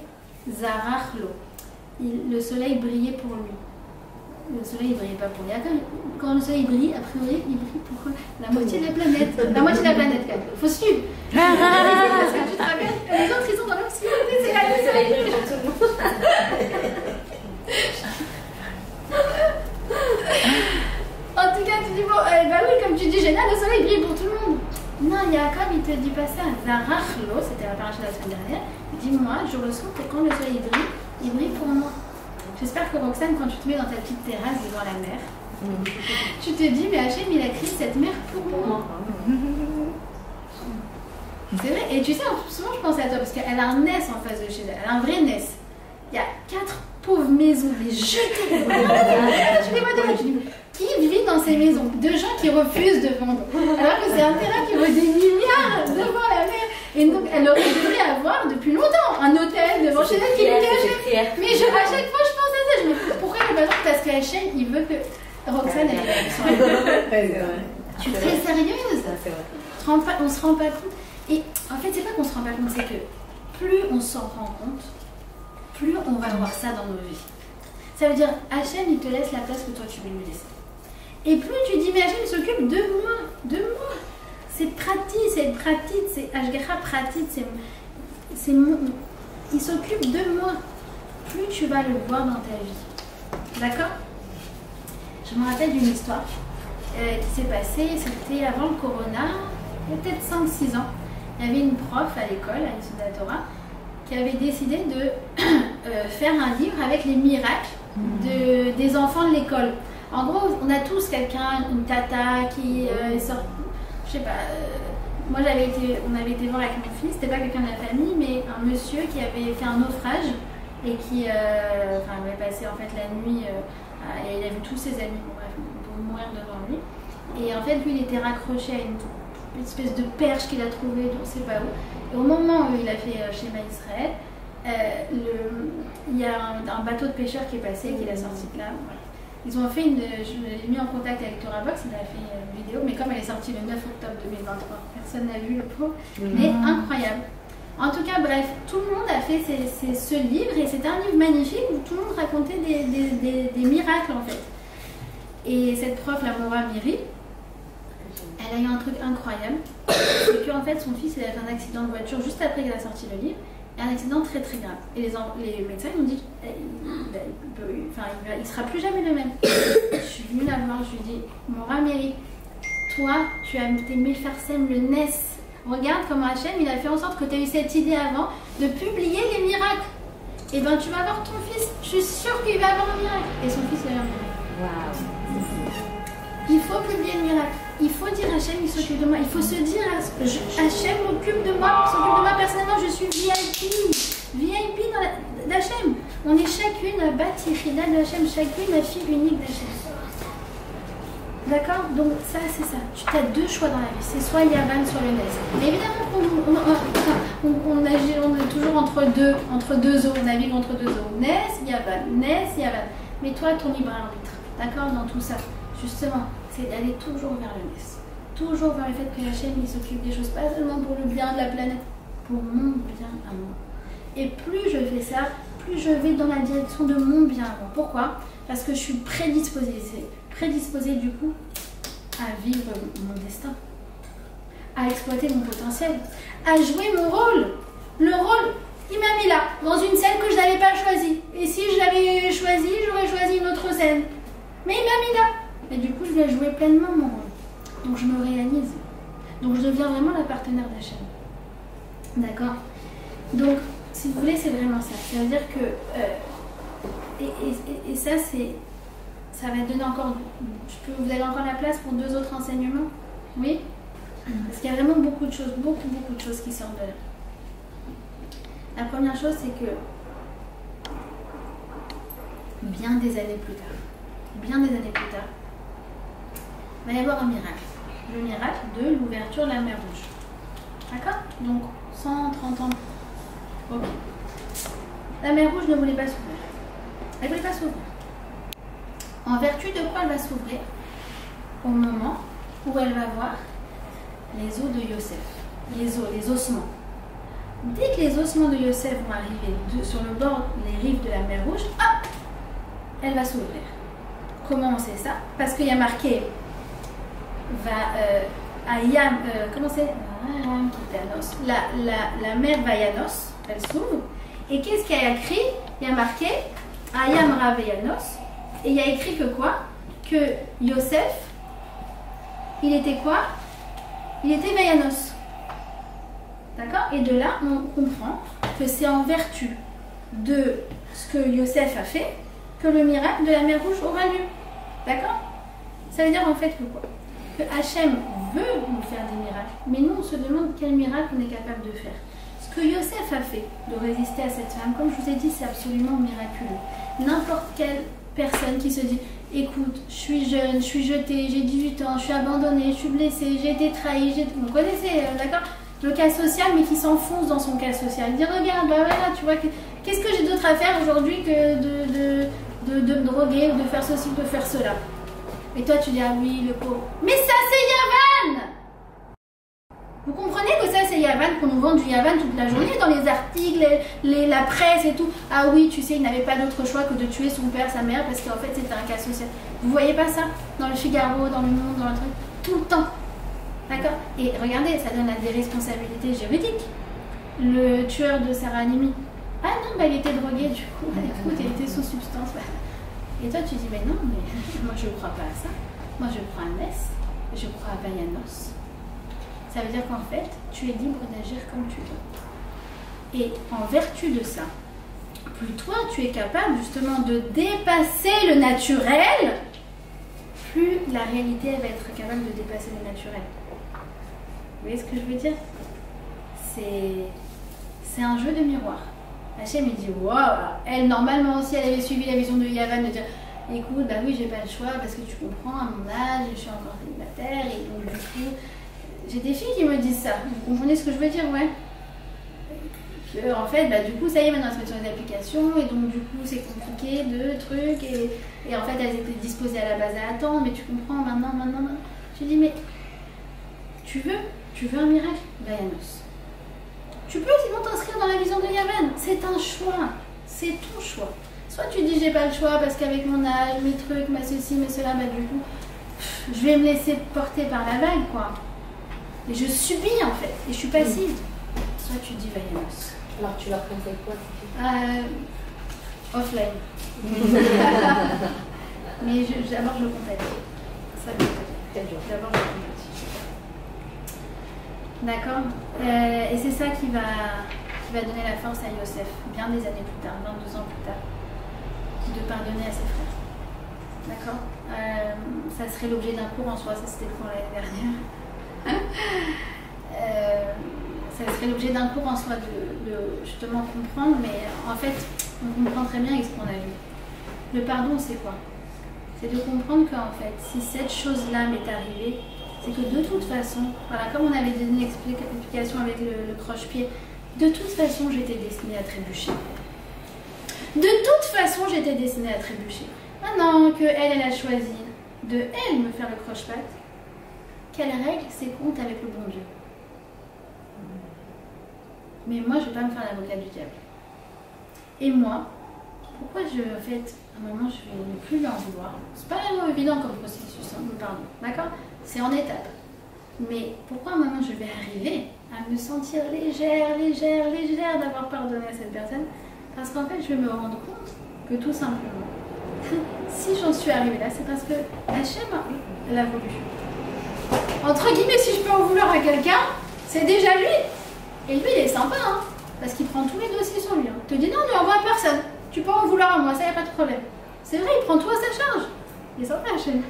A: Zarachlo, le soleil brillait pour lui. Le soleil ne brillait pas pour Yaakov. Quand le soleil brille, a priori, il brille pour la moitié de la planète. La moitié de la planète, quand même. Il faut suivre. Parce que tu te rappelles, les autres, ils sont dans l'obscurité, c'est là le soleil brille pour tout le monde. En tout cas, tu dis, bon, bah oui, comme tu dis, génial, le soleil brille pour tout le monde. Non, Yaakov, il te dit pas ça. Zarachlo, c'était la paracha de la semaine dernière. Il dit, moi, je ressens que quand le soleil brille, il brille pour moi. J'espère que Roxane, quand tu te mets dans ta petite terrasse devant la mer, tu te dis, mais Hachem, il a créé cette mer pour moi. C'est vrai, et tu sais, souvent je pense à toi, parce qu'elle a un Nes en face de chez elle, elle a un vrai Nes. Il y a 4 pauvres maisons, mais jetées. Tu les vois de là, tu dis, qui vit dans ces maisons? De gens qui refusent de vendre. Alors que c'est un terrain qui vaut des milliards devant la mer. Et donc, elle aurait dû avoir depuis longtemps un hôtel devant chez elle qui lui cachait. Mais à chaque fois, je pense à ça. Je me dis, pourquoi il ne veut pas? Parce que Hachem, il veut que Roxane elle Tu es très sérieuse. On ne se rend pas compte. Et en fait, c'est pas qu'on se rend pas compte, c'est que plus on s'en rend compte, plus on va voir ça dans nos vies. Ça veut dire, Hachem, il te laisse la place que toi, tu veux lui laisser. Et plus tu dis, mais Hachem s'occupe de moi. C'est pratique, c'est Ashgacha pratique, il s'occupe de moi. Plus tu vas le voir dans ta vie. D'accord? Je me rappelle d'une histoire qui s'est passée, c'était avant le corona, il y a peut-être 5-6 ans. Il y avait une prof à l'école, à l'Institut de la Torah, qui avait décidé de faire un livre avec les miracles des enfants de l'école. En gros, on a tous quelqu'un, une tata qui sort, je sais pas, moi on avait été voir avec mon fils, c'était pas quelqu'un de la famille, mais un monsieur qui avait fait un naufrage et qui avait passé en fait la nuit, et il a vu tous ses amis pour mourir devant lui. Et en fait, lui, il était raccroché à une espèce de perche qu'il a trouvée, on ne sait pas où. Et au moment où il a fait Shema Israël, il y a un bateau de pêcheurs qui est passé, qui l'a sorti de là. Voilà. Ils ont fait je l'ai mis en contact avec Torah Box, il a fait une vidéo, mais comme elle est sortie le 9 octobre 2023, personne n'a vu le pauvre, mais incroyable. En tout cas, bref, tout le monde a fait ce livre, et c'était un livre magnifique où tout le monde racontait des miracles en fait. Et cette prof, la Mora Miri, elle a eu un truc incroyable, c'est qu'en fait son fils il a fait un accident de voiture juste après qu'elle a sorti le livre, et un accident très très grave. Et les médecins ils ont dit il sera plus jamais le même. Je suis venue la voir, je lui ai dit, Mora Miri, toi tu as été Mefarsen le Nes. Regarde comment Hachem il a fait en sorte que tu as eu cette idée avant de publier les miracles. Et ben tu vas voir ton fils, je suis sûre qu'il va avoir un miracle. Et son fils il a eu un miracle.
B: Waouh.
A: Il faut publier le miracle. Il faut dire Hachem il s'occupe de moi. Il faut se dire Hachem m'occupe de moi, s'occupe de moi personnellement. Je suis VIP d'Hachem. On est chacune à Batirida de Hachem, chacune la fille unique d'Hachem. D'accord? Donc ça c'est ça. Tu as deux choix dans la vie. C'est soit Yavan, soit le Nes. Mais évidemment on est toujours entre deux eaux. On navigue entre deux eaux. Nes, Yavan. Mais toi ton libre arbitre. D'accord? Dans tout ça. Justement, c'est d'aller toujours vers le Nes. toujours vers le fait que Hachem il s'occupe des choses, pas seulement pour le bien de la planète, pour mon bien à moi. Et plus je fais ça, plus je vais dans la direction de mon bien à moi. Pourquoi? Parce que je suis prédisposée du coup à vivre mon destin, à exploiter mon potentiel, à jouer mon rôle. Le rôle, il m'a mis là, dans une scène que je n'avais pas choisie. Et si je l'avais choisie, j'aurais choisi une autre scène. Mais il m'a mis là. Et du coup, je vais jouer pleinement mon rôle. Donc je me réalise. Donc je deviens vraiment la partenaire d'Hachem. D'accord? Donc, si vous voulez, c'est vraiment ça. Ça veut dire que... et ça, c'est... Ça va donner encore... Vous avez encore la place pour 2 autres enseignements? Oui? Parce qu'il y a vraiment beaucoup de choses qui sortent de là. La première chose, c'est que bien des années plus tard, il va y avoir un miracle. Le miracle de l'ouverture de la mer Rouge. D'accord? Donc, 130 ans. Ok. La mer Rouge ne voulait pas s'ouvrir. Elle ne voulait pas s'ouvrir. En vertu de quoi elle va s'ouvrir? Au moment où elle va voir les os de Yosef. Les ossements. Dès que les ossements de Yosef vont arriver sur le bord, les rives de la mer Rouge, hop, elle va s'ouvrir. Comment on sait ça? Parce qu'il y a marqué comment c'est? La mer Vayanos, elle s'ouvre. Et qu'est-ce qu'il y a écrit? Il y a marqué Ayam Raveyanos. Et il y a écrit que quoi? Que Yosef, il était quoi? Il était Vayanos. D'accord? Et de là, on comprend que c'est en vertu de ce que Yosef a fait que le miracle de la mer Rouge aura lieu. D'accord? Ça veut dire en fait que quoi? Que Hachem veut nous faire des miracles, mais nous on se demande quel miracle on est capable de faire. Ce que Yosef a fait, de résister à cette femme, comme je vous ai dit, c'est absolument miraculeux. N'importe quelle personne qui se dit écoute, je suis jeune, je suis jetée, j'ai 18 ans, je suis abandonnée, je suis blessée, j'ai été trahie, vous connaissez, d'accord? Le cas social, mais qui s'enfonce dans son cas social. Dire regarde, bah voilà, tu vois, qu'est-ce que j'ai d'autre à faire aujourd'hui que de me droguer ou de faire ceci ou de faire cela? Et toi tu dis ah oui, le pauvre. Mais ça c'est Yavan! Vous comprenez que ça c'est Yavan, qu'on nous vend du Yavan toute la journée dans les articles, la presse et tout. Ah oui, tu sais, il n'avait pas d'autre choix que de tuer son père, sa mère, parce qu'en fait c'était un cas social. Vous voyez pas ça? Dans le Figaro, dans le Monde, dans le truc, tout le temps. D'accord? Et regardez, ça donne à des responsabilités juridiques. Le tueur de Sarah Halimi. Ah non, bah, il était drogué du coup. Bah, écoute, il était sous substance. Bah. Et toi tu dis, mais non, mais moi je ne crois pas à ça. Moi je crois à Ness, je crois à Vayanos. Ça veut dire qu'en fait, tu es libre d'agir comme tu veux. Et en vertu de ça, plus toi tu es capable justement de dépasser le naturel, plus la réalité elle va être capable de dépasser le naturel. Vous voyez ce que je veux dire? C'est un jeu de miroir. Hachem il dit waouh, elle normalement aussi elle avait suivi la vision de Yavan de dire écoute bah oui j'ai pas le choix parce que tu comprends à mon âge je suis encore célibataire et donc du coup j'ai des filles qui me disent ça. Vous comprenez ce que je veux dire? Ouais. En fait bah du coup ça y est maintenant elles se mettent sur les applications et donc du coup c'est compliqué de trucs et en fait elles étaient disposées à la base à attendre mais tu comprends maintenant. Tu dis mais tu veux un miracle? Vayanos. Tu peux sinon t'inscrire dans la vision de Yavan. C'est un choix. C'est ton choix. Soit tu dis j'ai pas le choix parce qu'avec mon âge, mes trucs, ma ceci, mais cela, bah du coup, je vais me laisser porter par la vague, quoi. Et je subis en fait. Et je suis passive. Soit tu dis Vayanos.
B: Alors tu leur conseilles quoi?
A: Offline. Mais d'abord je le contacte. Ça d'abord je le contacte. D'accord? Et c'est ça qui va donner la force à Yosef, bien des années plus tard, 22 ans plus tard, de pardonner à ses frères. D'accord? Ça serait l'objet d'un cours en soi, ça c'était le cours l'année dernière. Ça serait l'objet d'un cours en soi de justement comprendre, mais en fait, on comprend très bien avec ce qu'on a vu. Le pardon, c'est quoi? C'est de comprendre qu'en fait, si cette chose-là m'est arrivée, c'est que de toute façon, voilà, comme on avait donné l'explication avec le croche-pied, de toute façon, j'étais destinée à trébucher. De toute façon, j'étais destinée à trébucher. Maintenant qu'elle a choisi de, elle, me faire le croche-patte, quelle règle c'est contre avec le bon Dieu. Mais moi, je ne vais pas me faire l'avocat du diable. Et moi, pourquoi à un moment, je vais ne plus lui en vouloir. C'est pas vraiment évident comme processus, hein, pardon, d'accord? C'est en étapes. Mais pourquoi à un moment, je vais arriver à me sentir légère d'avoir pardonné à cette personne? Parce qu'en fait, je vais me rendre compte que tout simplement, si j'en suis arrivée là, c'est parce que Hachem l'a voulu. Entre guillemets, si je peux en vouloir à quelqu'un, c'est déjà lui. Et lui, il est sympa, hein, parce qu'il prend tous les dossiers sur lui. Hein. Il te dit non, ne envoie à personne. Tu peux en vouloir à moi, ça, il n'y a pas de problème. C'est vrai, il prend tout à sa charge. Il est sympa, Hachem.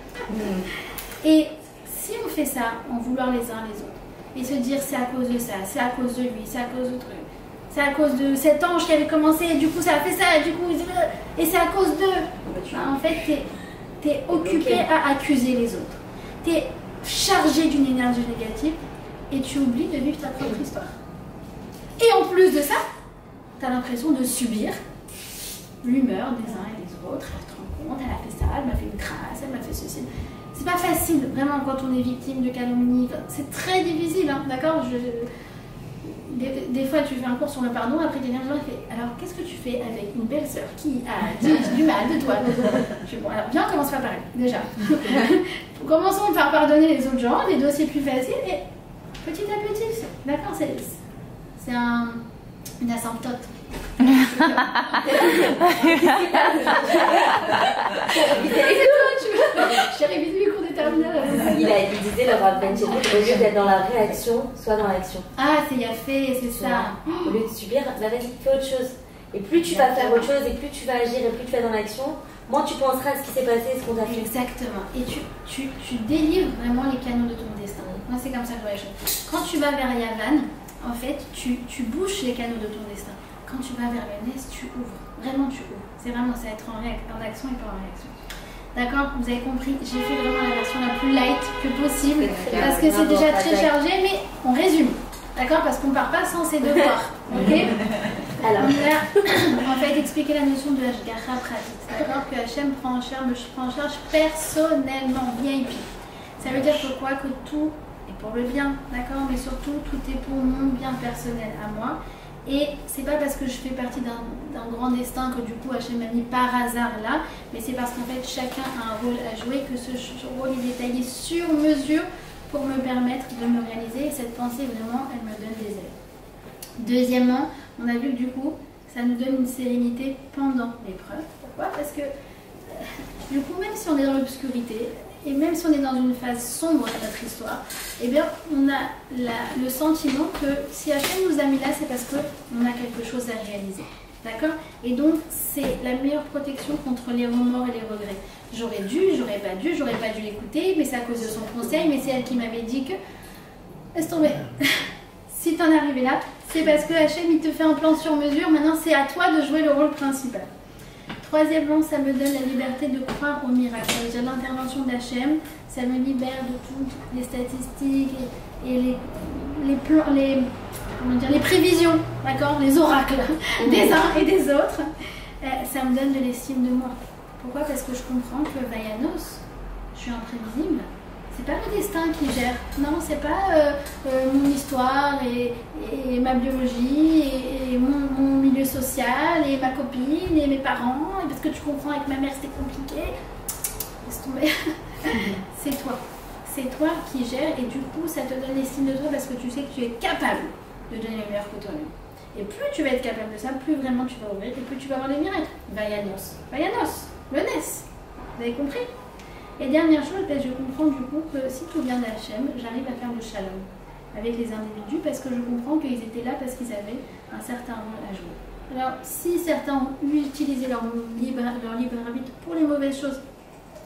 A: Et si on fait ça, en vouloir les uns les autres, et se dire c'est à cause de ça, c'est à cause de lui, c'est à cause de truc, c'est à cause de cet ange qui avait commencé, et du coup ça a fait ça, et du coup, et c'est à cause de... Ben, en fait, t'es occupé à accuser les autres. T'es chargé d'une énergie négative, et tu oublies de vivre ta propre histoire. Et en plus de ça, t'as l'impression de subir l'humeur des uns et des autres. Elle te rend compte, elle a fait ça, elle m'a fait une crasse, elle m'a fait ceci. C'est pas facile, vraiment, quand on est victime de calomnie. C'est très difficile, hein, d'accord? Des fois, tu fais un cours sur le pardon, après quelqu'un fait alors, qu'est-ce que tu fais avec une belle-sœur qui a dit du mal de toi? Je dis, bon, alors, bien, on commence par pareil, déjà. Commençons par pardonner les autres gens, les dossiers plus faciles, et petit à petit, d'accord? C'est une asymptote. J'ai révisé les cours des terminales.
B: Il disait le Rav Ben Chedid, au lieu d'être dans la réaction, soit dans l'action.
A: Ah, c'est Yafé, c'est ça.
B: Au lieu de subir, vas-y, fais autre chose. Et plus tu vas faire autre chose, et plus tu vas agir, et plus tu vas dans l'action, moins tu penseras à ce qui s'est passé, ce qu'on t'a fait.
A: Exactement. Et tu délivres vraiment les canaux de ton destin. Moi, c'est comme ça que je vois les choses. Quand tu vas vers Yavan, en fait, tu bouches les canaux de ton destin. Quand tu vas vers le Ness, tu ouvres. Vraiment, tu ouvres. C'est vraiment ça, être en action et pas en réaction. D'accord? Vous avez compris? J'ai fait vraiment la version la plus light que possible parce que c'est déjà très chargé, mais on résume. D'accord? Parce qu'on ne part pas sans ses devoirs. Ok? Alors, on a en fait expliqué la notion de Hashgacha Pratit. D'accord? Que Hachem prend en charge personnellement, VIP. Ça veut dire que quoi? Que tout est pour le bien. D'accord? Mais surtout, tout est pour mon bien personnel à moi. Et c'est pas parce que je fais partie d'un grand destin que du coup Hachem m'a mis par hasard là, mais c'est parce qu'en fait chacun a un rôle à jouer, que ce rôle est détaillé sur mesure pour me permettre de me réaliser. Et cette pensée vraiment, elle me donne des ailes. Deuxièmement, on a vu que du coup, ça nous donne une sérénité pendant l'épreuve. Pourquoi? Parce que du coup, même si on est dans l'obscurité, et même si on est dans une phase sombre de notre histoire, eh bien, on a le sentiment que si Hachem nous a mis là, c'est parce qu'on a quelque chose à réaliser. D'accord? Et donc, c'est la meilleure protection contre les remords et les regrets. J'aurais dû l'écouter, mais c'est à cause de son conseil, mais c'est elle qui m'avait dit que... Laisse tomber. Si t'en es arrivé là, c'est parce que Hachem, il te fait un plan sur mesure. Maintenant, c'est à toi de jouer le rôle principal. Troisièmement, ça me donne la liberté de croire au miracle. Ça veut dire l'intervention d'Hachem, ça me libère de toutes les statistiques et les prévisions, d'accord, les oracles des uns et des autres. Ça me donne de l'estime de moi. Pourquoi? Parce que je comprends que Vayanos, je suis imprévisible. C'est pas le destin qui gère. Non, c'est pas mon histoire et ma biologie et mon milieu social et ma copine et mes parents. Et parce que tu comprends, avec ma mère c'était compliqué. Laisse tomber. C'est toi. C'est toi qui gères et du coup ça te donne l'estime de toi parce que tu sais que tu es capable de donner le meilleur que toi-même. Et plus tu vas être capable de ça, plus vraiment tu vas ouvrir et plus tu vas avoir des miracles. Vayanos, le Ness. Vous avez compris? Et dernière chose, ben, je comprends du coup que si tout vient d'Hachem, j'arrive à faire le shalom avec les individus parce que je comprends qu'ils étaient là parce qu'ils avaient un certain rôle à jouer. Alors, si certains ont utilisé leur libre arbitre pour les mauvaises choses,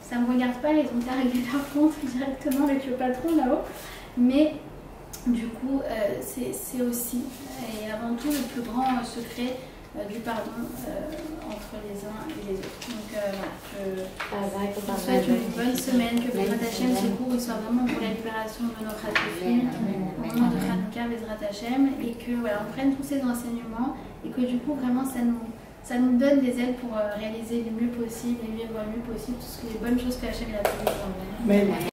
A: ça ne me regarde pas, ils ont qu'à régler leur compte directement avec le patron là-haut. Mais du coup, c'est aussi et avant tout le plus grand secret du pardon entre les uns et les autres. Donc voilà, je vous souhaite une bonne semaine, que Bezrat Hashem, ce cours soit vraiment pour la libération de nos Khatofim, au moment de Hanouka, Bezrat Hashem, et que voilà, on prenne tous ces enseignements et que du coup vraiment ça nous donne des ailes pour réaliser le mieux possible et vivre le mieux possible toutes les bonnes choses que Hashem a fait pour nous.